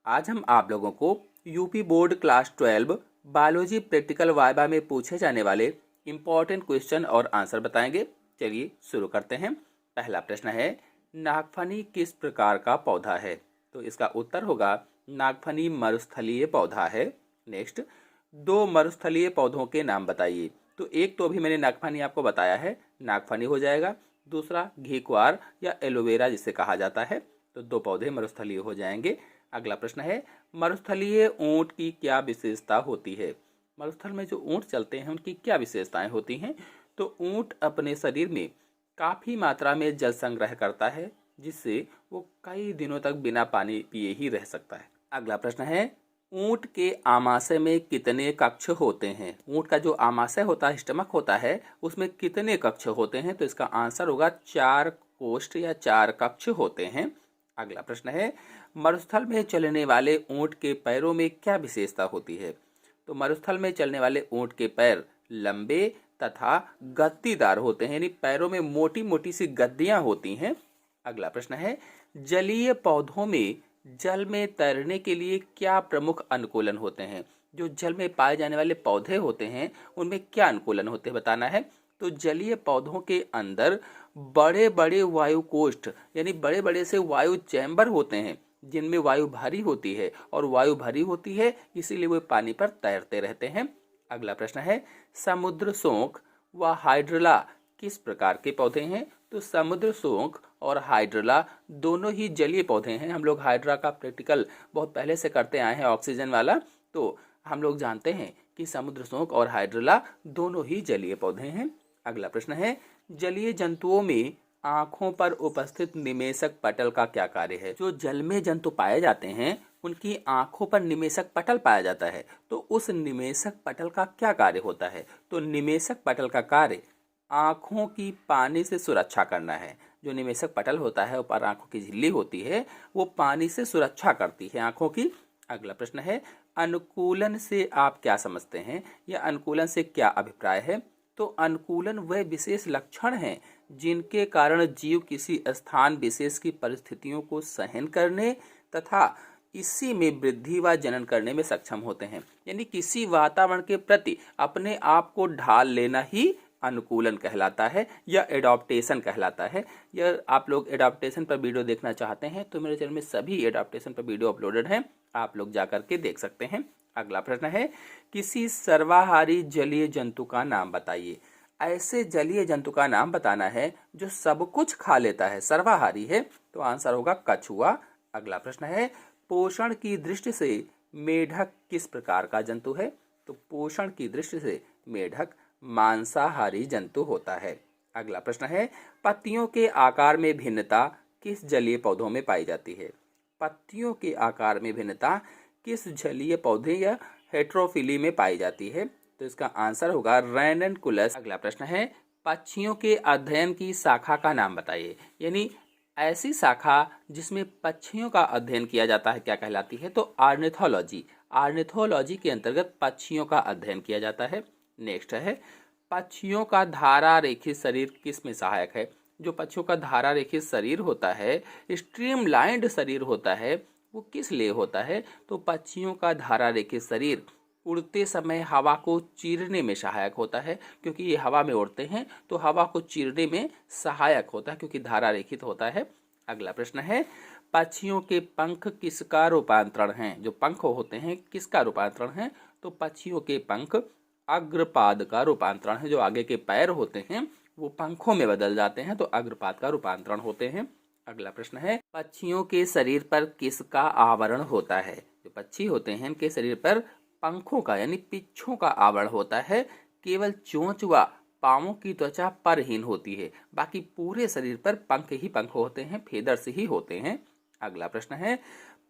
आज हम आप लोगों को UP board class 12 biology practical viva में पूछे जाने वाले इम्पोर्टेंट क्वेश्चन और आंसर बताएंगे। चलिए शुरू करते हैं। पहला प्रश्न है, नागफनी किस प्रकार का पौधा है? तो इसका उत्तर होगा नागफनी मरुस्थलीय पौधा है। नेक्स्ट, दो मरुस्थलीय पौधों के नाम बताइए। तो एक तो अभी मैंने नागफनी आपको बताया है, नागफनी हो जाएगा। दूसरा घीक्वार या एलोवेरा जिसे कहा जाता है। तो दो पौधे मरुस्थलीय हो जाएंगे। अगला प्रश्न है, मरुस्थलीय ऊंट की क्या विशेषता होती है? मरुस्थल में जो ऊंट चलते हैं उनकी क्या विशेषताएं होती हैं? तो ऊंट अपने शरीर में काफी मात्रा में जल संग्रह करता है, जिससे वो कई दिनों तक बिना पानी पिए ही रह सकता है। अगला प्रश्न है, ऊंट के आमाशय में कितने कक्ष होते हैं? ऊंट का जो आमाशय होता है, स्टमक होता है, उसमें कितने कक्ष होते हैं? तो इसका आंसर होगा 4 कोष्ठ या 4 कक्ष होते हैं। अगला प्रश्न है, मरुस्थल में चलने वाले ऊंट के पैरों में क्या विशेषता होती है? तो मरुस्थल में चलने वाले ऊंट के पैर लंबे तथा गद्दीदार होते हैं, यानी पैरों में मोटी मोटी सी गद्दियां होती हैं। अगला प्रश्न है, जलीय पौधों में जल में तैरने के लिए क्या प्रमुख अनुकूलन होते हैं? जो जल में पाए जाने वाले पौधे होते हैं उनमें क्या अनुकूलन होते हैं बताना है। तो जलीय पौधों के अंदर बड़े बड़े वायु कोष्ठ यानी बड़े बड़े से वायु चैम्बर होते हैं, जिनमें वायु भरी होती है, और वायु भरी होती है इसीलिए वे पानी पर तैरते रहते हैं। अगला प्रश्न है, समुद्र शोंक व हाइड्रला किस प्रकार के पौधे हैं? तो समुद्र शोंक और हाइड्रला दोनों ही जलीय पौधे हैं। हम लोग हाइड्रा का प्रैक्टिकल बहुत पहले से करते आए हैं, ऑक्सीजन वाला। तो हम लोग जानते हैं कि समुद्र शोंक और हाइड्रला दोनों ही जलीय पौधे हैं। अगला प्रश्न है, जलीय जंतुओं में आंखों पर उपस्थित निमेशक पटल का क्या कार्य है? जो जल में जंतु पाए जाते हैं उनकी आंखों पर निमेशक पटल पाया जाता है। तो उस निमेशक पटल का क्या कार्य होता है? तो निमेशक पटल का कार्य आंखों की पानी से सुरक्षा करना है। जो निमेशक पटल होता है, ऊपर आंखों की झिल्ली होती है, वो पानी से सुरक्षा करती है आंखों की। अगला प्रश्न है, अनुकूलन से आप क्या समझते हैं या अनुकूलन से क्या अभिप्राय है? तो अनुकूलन वह विशेष लक्षण हैं जिनके कारण जीव किसी स्थान विशेष की परिस्थितियों को सहन करने तथा इसी में वृद्धि व जनन करने में सक्षम होते हैं। यानी किसी वातावरण के प्रति अपने आप को ढाल लेना ही अनुकूलन कहलाता है या एडॉप्टेशन कहलाता है। यह आप लोग एडॉप्टेशन पर वीडियो देखना चाहते हैं तो मेरे चैनल में सभी एडॉप्टेशन पर वीडियो अपलोडेड हैं, आप लोग जाकर के देख सकते हैं। अगला प्रश्न है, किसी सर्वाहारी जलीय जंतु का नाम बताइए। ऐसे जलीय जंतु का नाम बताना है जो सब कुछ खा लेता है, सर्वाहारी है। तो आंसर होगा कछुआ। अगला प्रश्न है, पोषण की दृष्टि से मेढक किस प्रकार का जंतु है? तो पोषण की दृष्टि से मेढक मांसाहारी जंतु होता है। अगला प्रश्न है, पत्तियों के आकार में भिन्नता किस जलीय पौधों में पाई जाती है? पत्तियों के आकार में भिन्नता किस जलीय पौधे या हेट्रोफिली में पाई जाती है? तो इसका आंसर होगा रैननकुलस। अगला प्रश्न है, पक्षियों के अध्ययन की शाखा का नाम बताइए। यानी ऐसी शाखा जिसमें पक्षियों का अध्ययन किया जाता है क्या कहलाती है? तो ऑर्निथोलॉजी। ऑर्निथोलॉजी के अंतर्गत पक्षियों का अध्ययन किया जाता है। नेक्स्ट है, पक्षियों का धारा रेखित शरीर किस में सहायक है? जो पक्षियों का धारा रेखित शरीर होता है, स्ट्रीमलाइंड शरीर होता है, वो किस लिए होता है? तो पक्षियों का धारा रेखित शरीर उड़ते समय हवा को चीरने में सहायक होता है, क्योंकि ये हवा में उड़ते हैं तो हवा को चीरने में सहायक होता है क्योंकि धारा रेखित होता है। अगला प्रश्न है, पक्षियों के पंख किसका रूपांतरण हैं? जो पंख होते हैं किसका रूपांतरण है? तो पक्षियों के पंख अग्रपाद का रूपांतरण है। जो आगे के पैर होते हैं वो पंखों में बदल जाते हैं तो अग्रपाद का रूपांतरण होते हैं। अगला प्रश्न है, पक्षियों के शरीर पर किसका आवरण होता है? जो पक्षी होते हैं इनके शरीर पर पंखों का यानी पिच्छों का आवरण होता है। केवल चोंच व पांवों की त्वचा परहीन होती है, बाकी पूरे शरीर पर पंख ही पंख होते हैं, फेदर्स ही होते हैं। अगला प्रश्न है,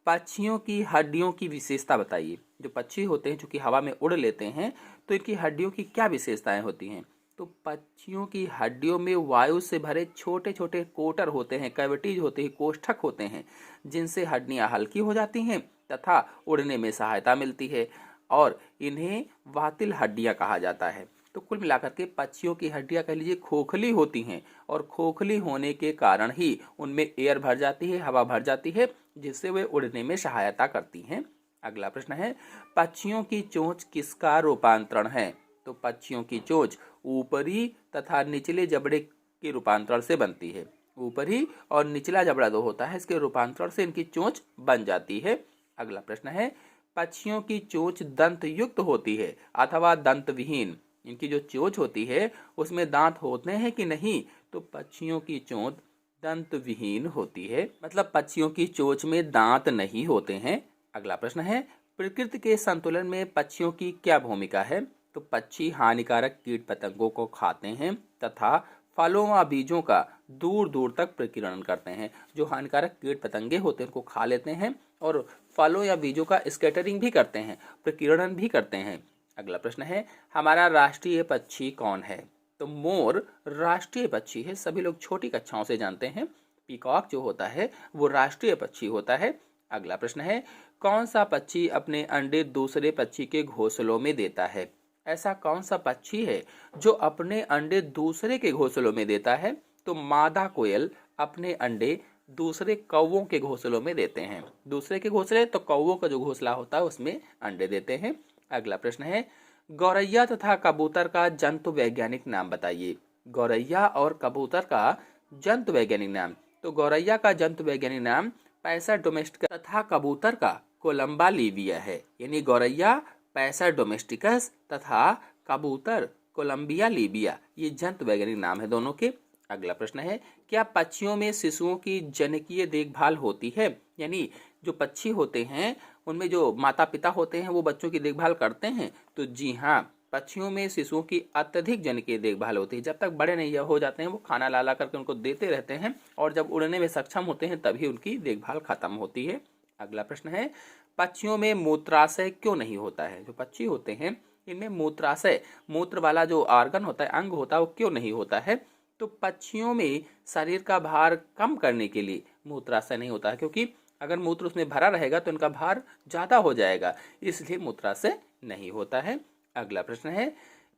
पक्षियों की हड्डियों की विशेषता बताइए। जो पक्षी होते हैं जो कि हवा में उड़ लेते हैं तो इनकी हड्डियों की क्या विशेषताएं होती हैं? तो पक्षियों की हड्डियों में वायु से भरे छोटे छोटे कोटर होते हैं, कैविटीज होते हैं, कोष्ठक होते हैं, जिनसे हड्डियां हल्की हो जाती हैं तथा उड़ने में सहायता मिलती है, और इन्हें वातिल हड्डियां कहा जाता है। तो कुल मिलाकर के पक्षियों की हड्डियां कह लीजिए खोखली होती हैं और खोखली होने के कारण ही उनमें एयर भर जाती है, हवा भर जाती है, जिससे वे उड़ने में सहायता करती हैं। अगला प्रश्न है, पक्षियों की चोंच किसका रूपांतरण है? तो पक्षियों की चोंच ऊपरी तथा निचले जबड़े के रूपांतरण से बनती है। ऊपरी और निचला जबड़ा जो होता है इसके रूपांतरण से इनकी चोंच बन जाती है। अगला प्रश्न है, पक्षियों की चोंच दंत युक्त होती है अथवा दंत विहीन? इनकी जो चोंच होती है उसमें दांत होते हैं कि नहीं? तो पक्षियों की चोंच दंत विहीन होती है, मतलब पक्षियों की चोंच में दांत नहीं होते हैं। अगला प्रश्न है, प्रकृति के संतुलन में पक्षियों की क्या भूमिका है? तो पक्षी हानिकारक कीट पतंगों को खाते हैं तथा फलों व बीजों का दूर दूर तक प्रकीर्णन करते हैं। जो हानिकारक कीट पतंगे होते हैं उनको खा लेते हैं और फलों या बीजों का स्कैटरिंग भी करते हैं, प्रकीर्णन भी करते हैं। अगला प्रश्न है, हमारा राष्ट्रीय पक्षी कौन है? तो मोर राष्ट्रीय पक्षी है, सभी लोग छोटी कक्षाओं से जानते हैं। पीकॉक जो होता है वो राष्ट्रीय पक्षी होता है। अगला प्रश्न है, कौन सा पक्षी अपने अंडे दूसरे पक्षी के घोंसलों में देता है? ऐसा कौन सा पक्षी है जो अपने अंडे दूसरे के घोंसलों में देता है? तो मादा कोयल अपने अंडे दूसरे कौवों के घोंसलों में देते हैं। दूसरे के घोंसले तो कौवों का जो घोंसला होता है उसमें अंडे देते हैं। अगला प्रश्न है, गौरैया तथा कबूतर का जंतु वैज्ञानिक नाम बताइए। गौरैया और कबूतर का जंतु वैज्ञानिक नाम, तो गौरैया का जंतु वैज्ञानिक नाम पैसा डोमेस्टिकस तथा कबूतर का कोलंबा लीविया है। यानी गौरैया पैसा डोमेस्टिकस तथा कबूतर कोलंबिया लीबिया, ये जंतु वैज्ञानिक नाम है दोनों के। अगला प्रश्न है, क्या पक्षियों में शिशुओं की जनकीय देखभाल होती है? यानी जो पक्षी होते हैं उनमें जो माता पिता होते हैं वो बच्चों की देखभाल करते हैं? तो जी हाँ, पक्षियों में शिशुओं की अत्यधिक जनकीय देखभाल होती है। जब तक बड़े नहीं हो जाते हैं वो खाना ला करके उनको देते रहते हैं और जब उड़ने में सक्षम होते हैं तभी उनकी देखभाल खत्म होती है। अगला प्रश्न है, पक्षियों में मूत्राशय क्यों नहीं होता है? जो पक्षी होते हैं इनमें मूत्राशय, मूत्र वाला जो ऑर्गन होता है, अंग होता है, वो क्यों नहीं होता है? तो पक्षियों में शरीर का भार कम करने के लिए मूत्राशय नहीं होता है, क्योंकि अगर मूत्र उसमें भरा रहेगा तो इनका भार ज्यादा हो जाएगा, इसलिए मूत्राशय नहीं होता है। अगला प्रश्न है,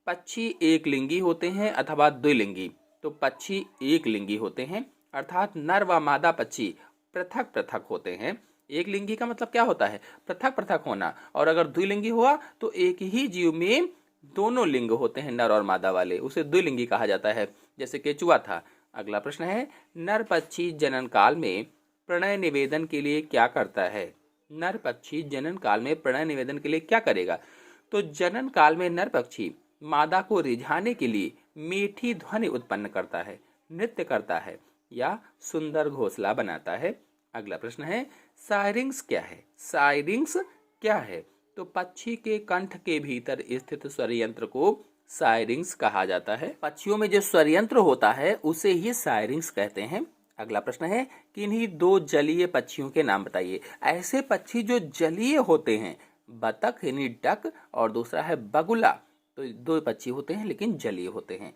पक्षी एक लिंगी होते हैं अथवा द्विलिंगी? तो पक्षी एक लिंगी होते हैं, अर्थात नर व मादा पक्षी पृथक पृथक होते हैं। एक लिंगी का मतलब क्या होता है? पृथक पृथक होना। और अगर द्विलिंगी हुआ तो एक ही जीव में दोनों लिंग होते हैं, नर और मादा वाले, उसे द्विलिंगी कहा जाता है, जैसे केचुआ था। अगला प्रश्न है, नर पक्षी जनन काल में प्रणय निवेदन के लिए क्या करता है? नर पक्षी जनन काल में प्रणय निवेदन के लिए क्या करेगा? तो जनन काल में नर पक्षी मादा को रिझाने के लिए मीठी ध्वनि उत्पन्न करता है, नृत्य करता है या सुंदर घोंसला बनाता है। अगला प्रश्न है, सायरिंग्स क्या है? सायरिंग्स क्या है? तो पक्षी के कंठ के भीतर स्थित स्वर यंत्र को सायरिंग्स कहा जाता है। पक्षियों में जो स्वर यंत्र होता है उसे ही सायरिंग्स कहते हैं। अगला प्रश्न है, किन्हीं दो जलीय पक्षियों के नाम बताइए। ऐसे पक्षी जो जलीय होते हैं, बतख यानी डक और दूसरा है बगुला। तो दो पक्षी होते हैं लेकिन जलीय होते हैं।